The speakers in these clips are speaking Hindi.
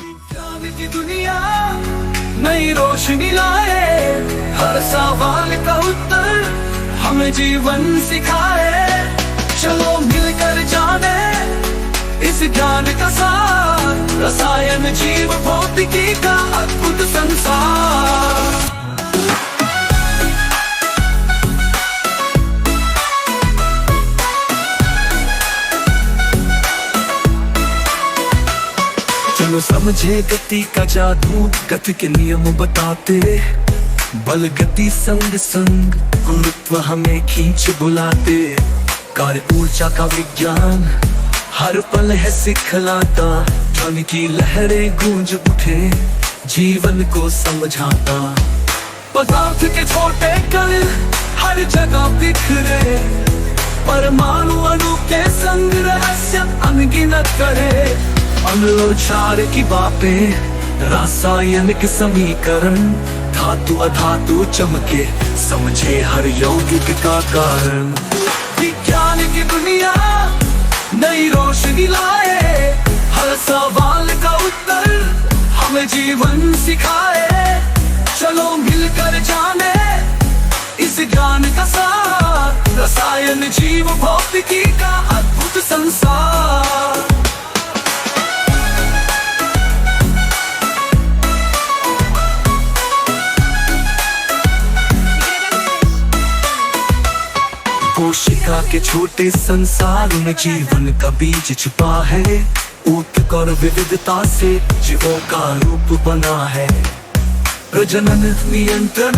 विज्ञान की दुनिया नई रोशनी लाए, हर सवाल का उत्तर हमें जीवन सिखाए। चलो मिलकर जाने इस ज्ञान का सार, रसायन जीव भौतिकी का अद्भुत संसार। चलो समझे गति का जादू, गति के नियम बताते, बल गति संग संग गुरुत्व हमें खींच बुलाते। कार्य ऊर्जा का विज्ञान हर पल है सिखलाता, ध्वनि की लहरें गूंज उठे जीवन को समझाता। पदार्थ के छोटे कण हर जगह बिखरे, परमाणु अणु के संग रहस्य अनगिनत करे। अनुचार की बातें, रासायनिक समीकरण, धातु अधातु चमके, समझे हर यौगिक का कारण। विज्ञान की दुनिया नई रोशनी लाए, हर सवाल का उत्तर हमें जीवन सिखाए। चलो मिलकर जाने इस ज्ञान का सार, रसायन जीव भौतिकी का अद्भुत संसार। कोशिका के छोटे संसार में जीवन का बीज छुपा है, ऊतक और विविधता से जीवों का रूप बना है। प्रजनन नियंत्रण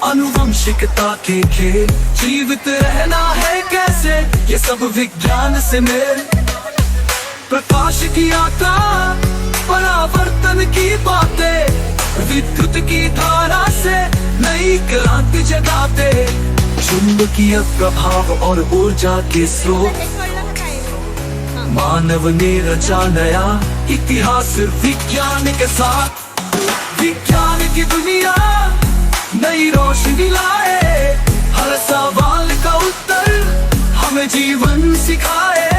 अनुवंशिकता के खेल, जीवित रहना है कैसे ये सब विज्ञान से मेल। प्रकाश की यात्रा, परावर्तन की बातें, विद्युत की धारा से नई क्रांति जगाते। चुंबकीय प्रभाव और ऊर्जा के स्रोत, मानव ने रचा नया इतिहास विज्ञान के साथ। विज्ञान की दुनिया नई रोशनी लाए, हर सवाल का उत्तर हमें जीवन सिखाए।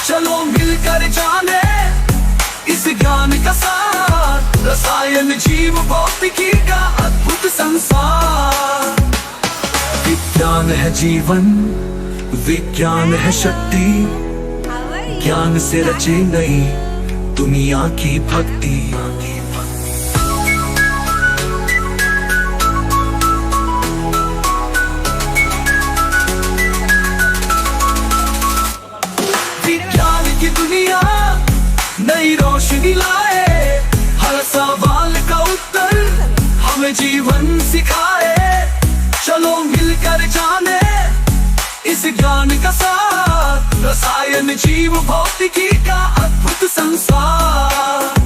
चलो मिलकर जाने इस ज्ञान का सार, रसायन जीव भौतिकी का अद्भुत संसार। विज्ञान है जीवन, विज्ञान है शक्ति, ज्ञान से रचे नई दुनिया की भक्ति। विज्ञान की दुनिया नई रोशनी लाए, हर सवाल का उत्तर हमें जीवन सिखाए। चलो मिलकर जाने इस ज्ञान का सार, रसायन जीव भौतिकी का अद्भुत संसार।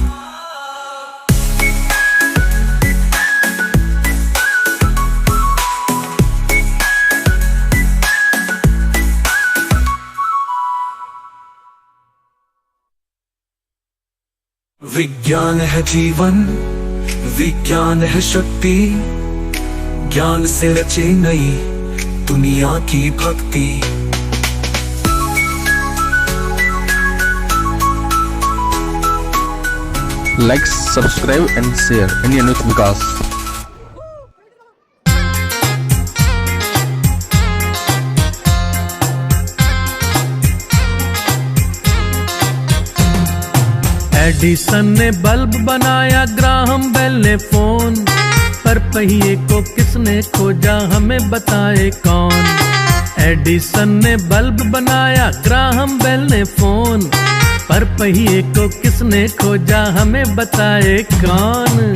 विज्ञान है जीवन, विज्ञान है शक्ति, ज्ञान से रचे नई दुनिया की भक्ति। Like, subscribe and share Indian Youth Vikas. Edison ने बल्ब बनाया, ग्राहम बेल ने फोन, पर पहिए को किसने खोजा हमें बताए कौन। एडिसन ने बल्ब बनाया, ग्राहम बेल ने फोन, पर पहिए को किसने खोजा हमें बताए कौन।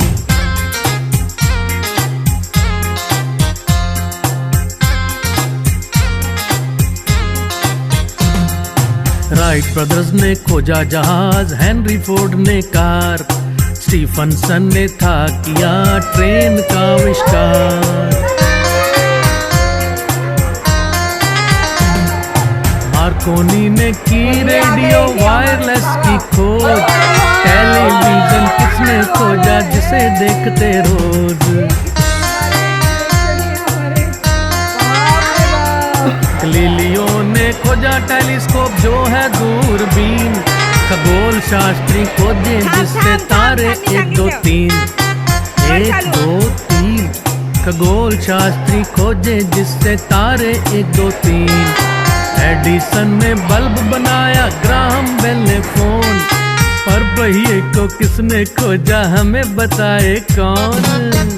राइट ब्रदर्स ने खोजा जहाज, हेनरी फोर्ड ने कार, स्टीफनसन ने था किया ट्रेन का आविष्कार। मार्कोनी ने की रेडियो वायरलेस की खोज, टेलीविजन किसने खोजा जिसे देखते रोज। गलीलियो ने खोजा टेलीस्कोप जो है दूरबीन, खगोल शास्त्री खोजे जिससे तारे 1 2 3 1 2 3। खगोल शास्त्री खोजे जिससे तारे 1 2 3। एडिसन ने बल्ब बनाया, ग्राहम बेल ने फोन, पर पहिए को किसने खोजा हमें बताए कौन।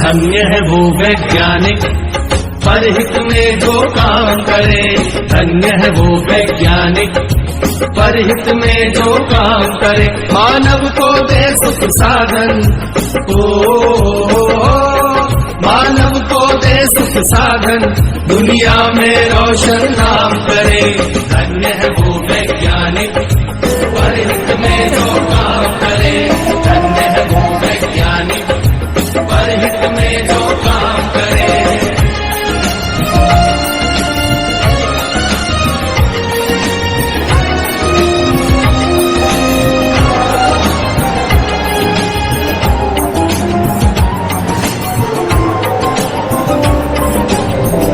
धन्य है वो वैज्ञानिक परहित में जो काम करे। धन्य है वो वैज्ञानिक परहित में जो काम करे। मानव को दे सुख साधन, मानव को दे सुख साधन, दुनिया में रोशन नाम करे। धन्य है वो वैज्ञानिक परहित में जो काम करे। धन्य है वो वैज्ञानिक परहित में जो काम करे।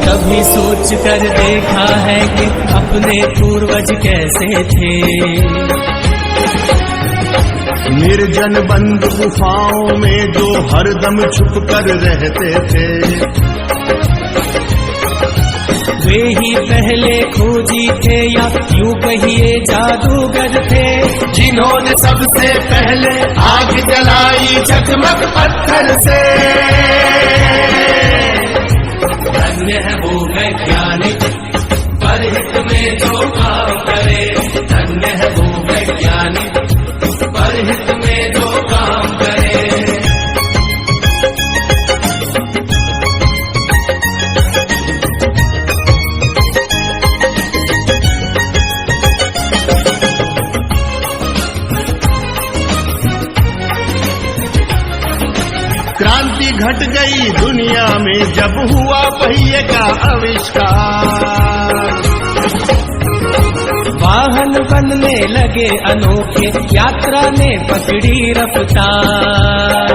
कभी सोच कर देखा है कि अपने पूर्वज कैसे थे। निर्जन बंद गुफाओं में जो हरदम छुप कर रहते थे। वे ही पहले खोजी थे या यूं कहिए जादूगर थे, जिन्होंने सबसे पहले आग जलाई चकमक पत्थर से। धन्य है वो वैज्ञानिक परहित में जो काम करे। धन्य है वो वैज्ञानिक परहित में जो काम करे। क्रांति घट गई दुनिया में जब हुआ पहिए का आविष्कार। वाहन बनने लगे अनोखे, यात्रा ने पकड़ी रफ्तार।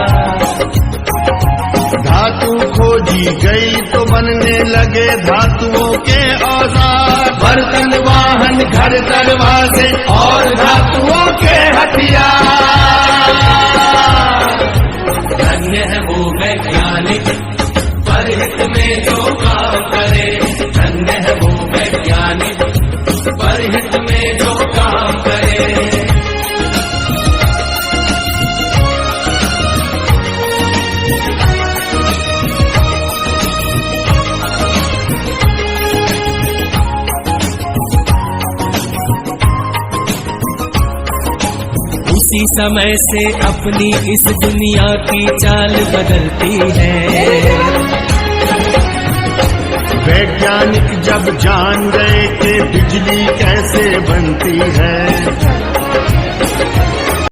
धातु खोजी गई तो बनने लगे धातुओं के औजार। बर्तन वाहन घर दरवाजे और धातुओं के हथियार। धन्य है वो वैज्ञानिक परहित में जो काम करे। धन्य है वो वैज्ञानिक परहित में जो काम करे। उसी समय से अपनी इस दुनिया की चाल बदलती है। वैज्ञानिक जब जान गए कि बिजली कैसे बनती है।